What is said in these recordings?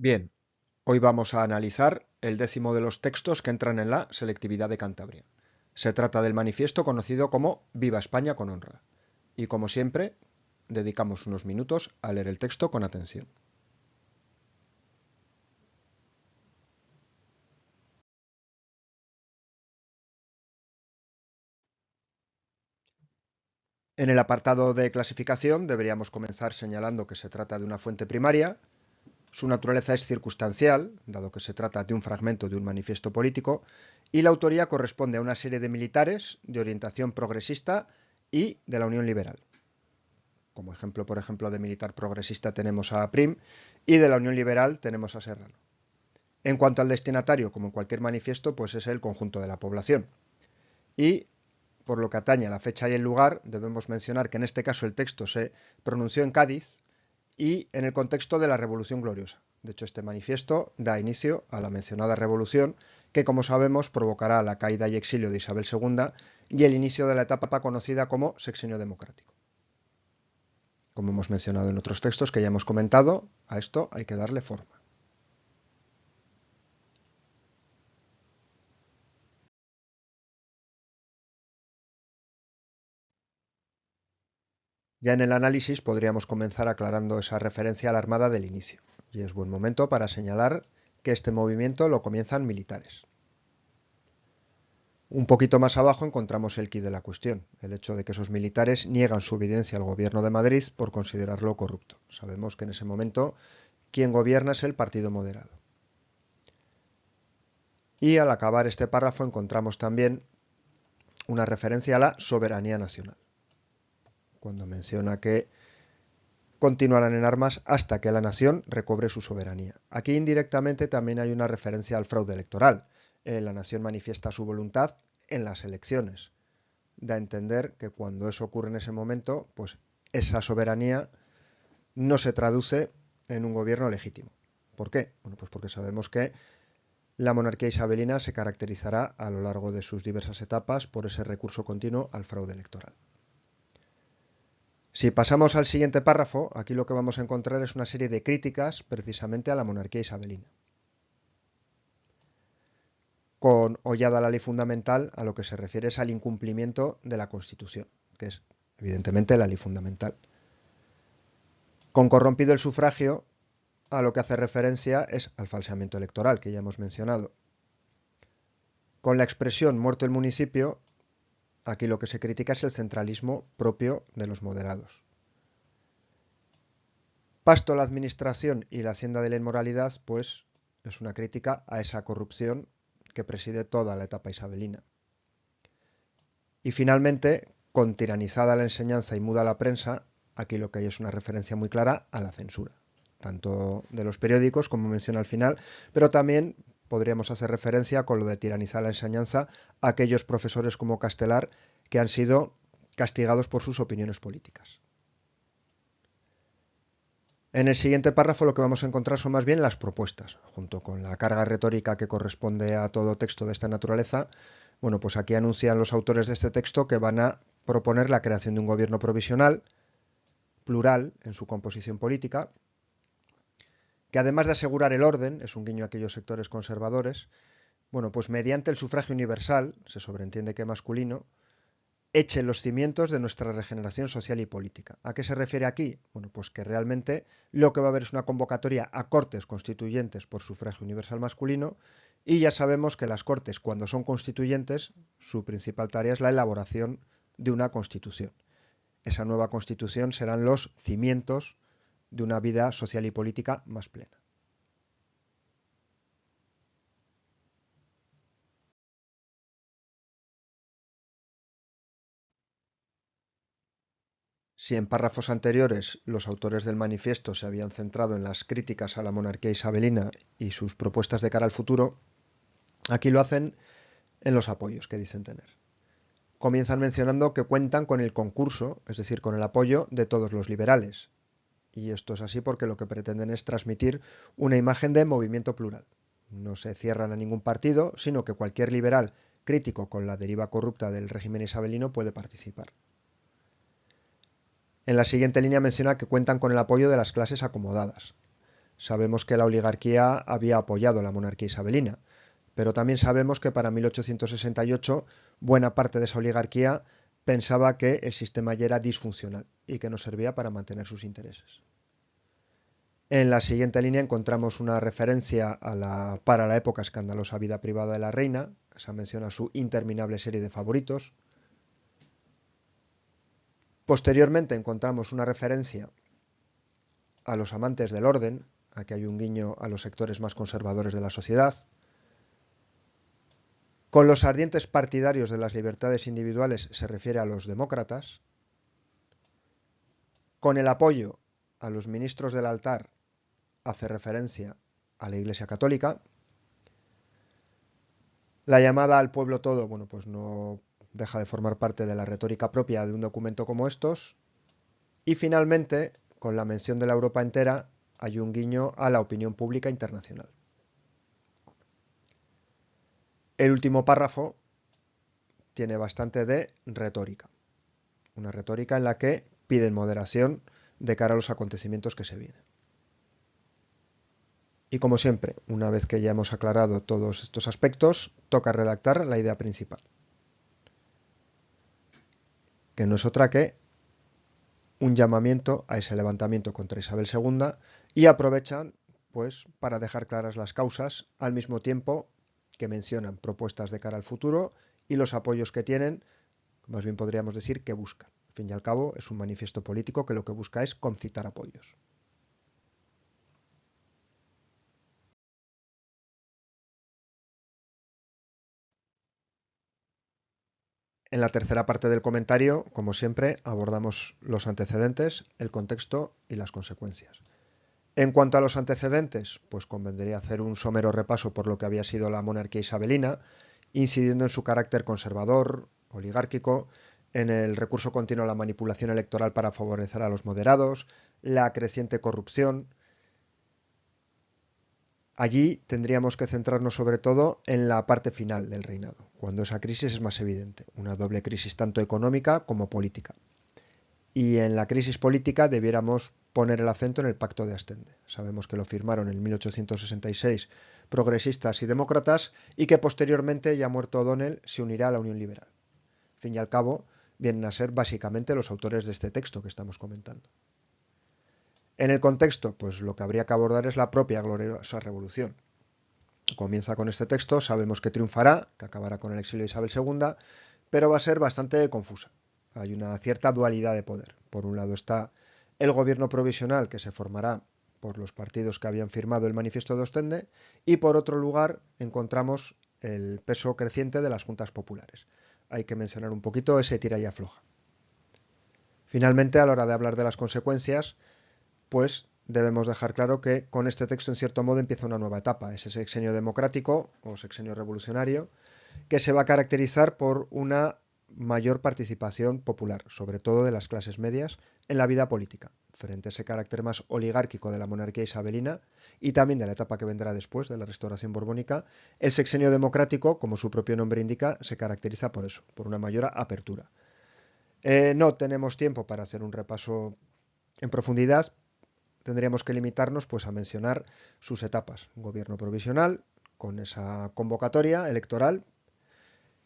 Bien, hoy vamos a analizar el décimo de los textos que entran en la selectividad de Cantabria. Se trata del manifiesto conocido como Viva España con honra. Y como siempre, dedicamos unos minutos a leer el texto con atención. En el apartado de clasificación deberíamos comenzar señalando que se trata de una fuente primaria. Su naturaleza es circunstancial, dado que se trata de un fragmento de un manifiesto político, y la autoría corresponde a una serie de militares de orientación progresista y de la Unión Liberal. Como ejemplo, por ejemplo, de militar progresista tenemos a Prim y de la Unión Liberal tenemos a Serrano. En cuanto al destinatario, como en cualquier manifiesto, pues es el conjunto de la población. Y por lo que atañe a la fecha y el lugar, debemos mencionar que en este caso el texto se pronunció en Cádiz y en el contexto de la Revolución Gloriosa. De hecho, este manifiesto da inicio a la mencionada revolución que, como sabemos, provocará la caída y exilio de Isabel II y el inicio de la etapa conocida como Sexenio Democrático. Como hemos mencionado en otros textos que ya hemos comentado, a esto hay que darle forma. Ya en el análisis podríamos comenzar aclarando esa referencia a la Armada del inicio, y es buen momento para señalar que este movimiento lo comienzan militares. Un poquito más abajo encontramos el quid de la cuestión, el hecho de que esos militares niegan su obediencia al gobierno de Madrid por considerarlo corrupto. Sabemos que en ese momento quien gobierna es el Partido Moderado. Y al acabar este párrafo encontramos también una referencia a la soberanía nacional, cuando menciona que continuarán en armas hasta que la nación recobre su soberanía. Aquí indirectamente también hay una referencia al fraude electoral. La nación manifiesta su voluntad en las elecciones. Da a entender que cuando eso ocurre en ese momento, pues esa soberanía no se traduce en un gobierno legítimo. ¿Por qué? Bueno, pues porque sabemos que la monarquía isabelina se caracterizará a lo largo de sus diversas etapas por ese recurso continuo al fraude electoral. Si pasamos al siguiente párrafo, aquí lo que vamos a encontrar es una serie de críticas precisamente a la monarquía isabelina, con hollada la ley fundamental, a lo que se refiere es al incumplimiento de la Constitución, que es evidentemente la ley fundamental. Con corrompido el sufragio, a lo que hace referencia es al falseamiento electoral, que ya hemos mencionado. Con la expresión muerto el municipio, aquí lo que se critica es el centralismo propio de los moderados. Pasto la administración y la hacienda de la inmoralidad, pues es una crítica a esa corrupción que preside toda la etapa isabelina. Y finalmente, con tiranizada la enseñanza y muda la prensa, aquí lo que hay es una referencia muy clara a la censura, tanto de los periódicos, como menciona al final, pero también podríamos hacer referencia con lo de tiranizar la enseñanza a aquellos profesores como Castelar que han sido castigados por sus opiniones políticas. En el siguiente párrafo lo que vamos a encontrar son más bien las propuestas, junto con la carga retórica que corresponde a todo texto de esta naturaleza. Bueno, pues aquí anuncian los autores de este texto que van a proponer la creación de un gobierno provisional, plural en su composición política, que además de asegurar el orden, es un guiño a aquellos sectores conservadores, bueno, pues mediante el sufragio universal, se sobreentiende que masculino, eche los cimientos de nuestra regeneración social y política. ¿A qué se refiere aquí? Bueno, pues que realmente lo que va a haber es una convocatoria a cortes constituyentes por sufragio universal masculino y ya sabemos que las cortes, cuando son constituyentes, su principal tarea es la elaboración de una constitución. Esa nueva constitución serán los cimientos de una vida social y política más plena. Si en párrafos anteriores los autores del manifiesto se habían centrado en las críticas a la monarquía isabelina y sus propuestas de cara al futuro, aquí lo hacen en los apoyos que dicen tener. Comienzan mencionando que cuentan con el concurso, es decir, con el apoyo de todos los liberales. Y esto es así porque lo que pretenden es transmitir una imagen de movimiento plural. No se cierran a ningún partido, sino que cualquier liberal crítico con la deriva corrupta del régimen isabelino puede participar. En la siguiente línea menciona que cuentan con el apoyo de las clases acomodadas. sabemos que la oligarquía había apoyado la monarquía isabelina, pero también sabemos que para 1868 buena parte de esa oligarquía pensaba que el sistema ya era disfuncional y que no servía para mantener sus intereses. En la siguiente línea encontramos una referencia para la época escandalosa vida privada de la reina, se menciona su interminable serie de favoritos. Posteriormente encontramos una referencia a los amantes del orden, aquí hay un guiño a los sectores más conservadores de la sociedad. Con los ardientes partidarios de las libertades individuales se refiere a los demócratas. Con el apoyo a los ministros del altar hace referencia a la Iglesia Católica. La llamada al pueblo todo, bueno, pues no deja de formar parte de la retórica propia de un documento como estos. Y finalmente, con la mención de la Europa entera, hay un guiño a la opinión pública internacional. El último párrafo tiene bastante de retórica. Una retórica en la que piden moderación de cara a los acontecimientos que se vienen. Y como siempre, una vez que ya hemos aclarado todos estos aspectos, toca redactar la idea principal, que no es otra que un llamamiento a ese levantamiento contra Isabel II, y aprovechan pues para dejar claras las causas, al mismo tiempo que mencionan propuestas de cara al futuro y los apoyos que tienen, más bien podríamos decir que buscan. Al fin y al cabo es un manifiesto político que lo que busca es concitar apoyos. En la tercera parte del comentario, como siempre, abordamos los antecedentes, el contexto y las consecuencias. En cuanto a los antecedentes, pues convendría hacer un somero repaso por lo que había sido la monarquía isabelina, incidiendo en su carácter conservador, oligárquico, en el recurso continuo a la manipulación electoral para favorecer a los moderados, la creciente corrupción. Allí tendríamos que centrarnos sobre todo en la parte final del reinado, cuando esa crisis es más evidente, una doble crisis tanto económica como política. Y en la crisis política debiéramos poner el acento en el Pacto de Astende. Sabemos que lo firmaron en 1866 progresistas y demócratas y que posteriormente, ya muerto O'Donnell, se unirá a la Unión Liberal. Al fin y al cabo, vienen a ser básicamente los autores de este texto que estamos comentando. En el contexto, pues lo que habría que abordar es la propia gloriosa revolución. Comienza con este texto, sabemos que triunfará, que acabará con el exilio de Isabel II, pero va a ser bastante confusa. Hay una cierta dualidad de poder. Por un lado está el gobierno provisional que se formará por los partidos que habían firmado el manifiesto de Ostende y por otro lugar encontramos el peso creciente de las juntas populares. Hay que mencionar un poquito ese tira y afloja. Finalmente, a la hora de hablar de las consecuencias, pues debemos dejar claro que con este texto en cierto modo empieza una nueva etapa, ese sexenio democrático o sexenio revolucionario, que se va a caracterizar por una mayor participación popular, sobre todo de las clases medias, en la vida política, frente a ese carácter más oligárquico de la monarquía isabelina y también de la etapa que vendrá después, de la restauración borbónica. El sexenio democrático, como su propio nombre indica, se caracteriza por eso, por una mayor apertura. No tenemos tiempo para hacer un repaso en profundidad, tendríamos que limitarnos pues a mencionar sus etapas. Un gobierno provisional, con esa convocatoria electoral.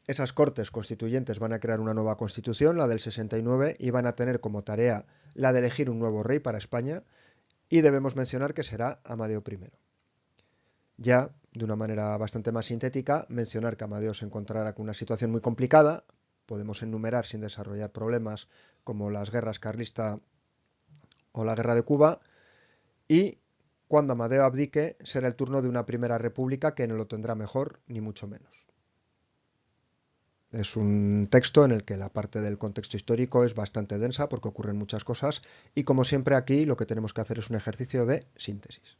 Esas cortes constituyentes van a crear una nueva constitución, la del 69, y van a tener como tarea la de elegir un nuevo rey para España, y debemos mencionar que será Amadeo I. Ya, de una manera bastante más sintética, mencionar que Amadeo se encontrará con una situación muy complicada. Podemos enumerar sin desarrollar problemas como las guerras carlista o la guerra de Cuba, y cuando Amadeo abdique será el turno de una primera república que no lo tendrá mejor, ni mucho menos. Es un texto en el que la parte del contexto histórico es bastante densa porque ocurren muchas cosas y como siempre aquí lo que tenemos que hacer es un ejercicio de síntesis.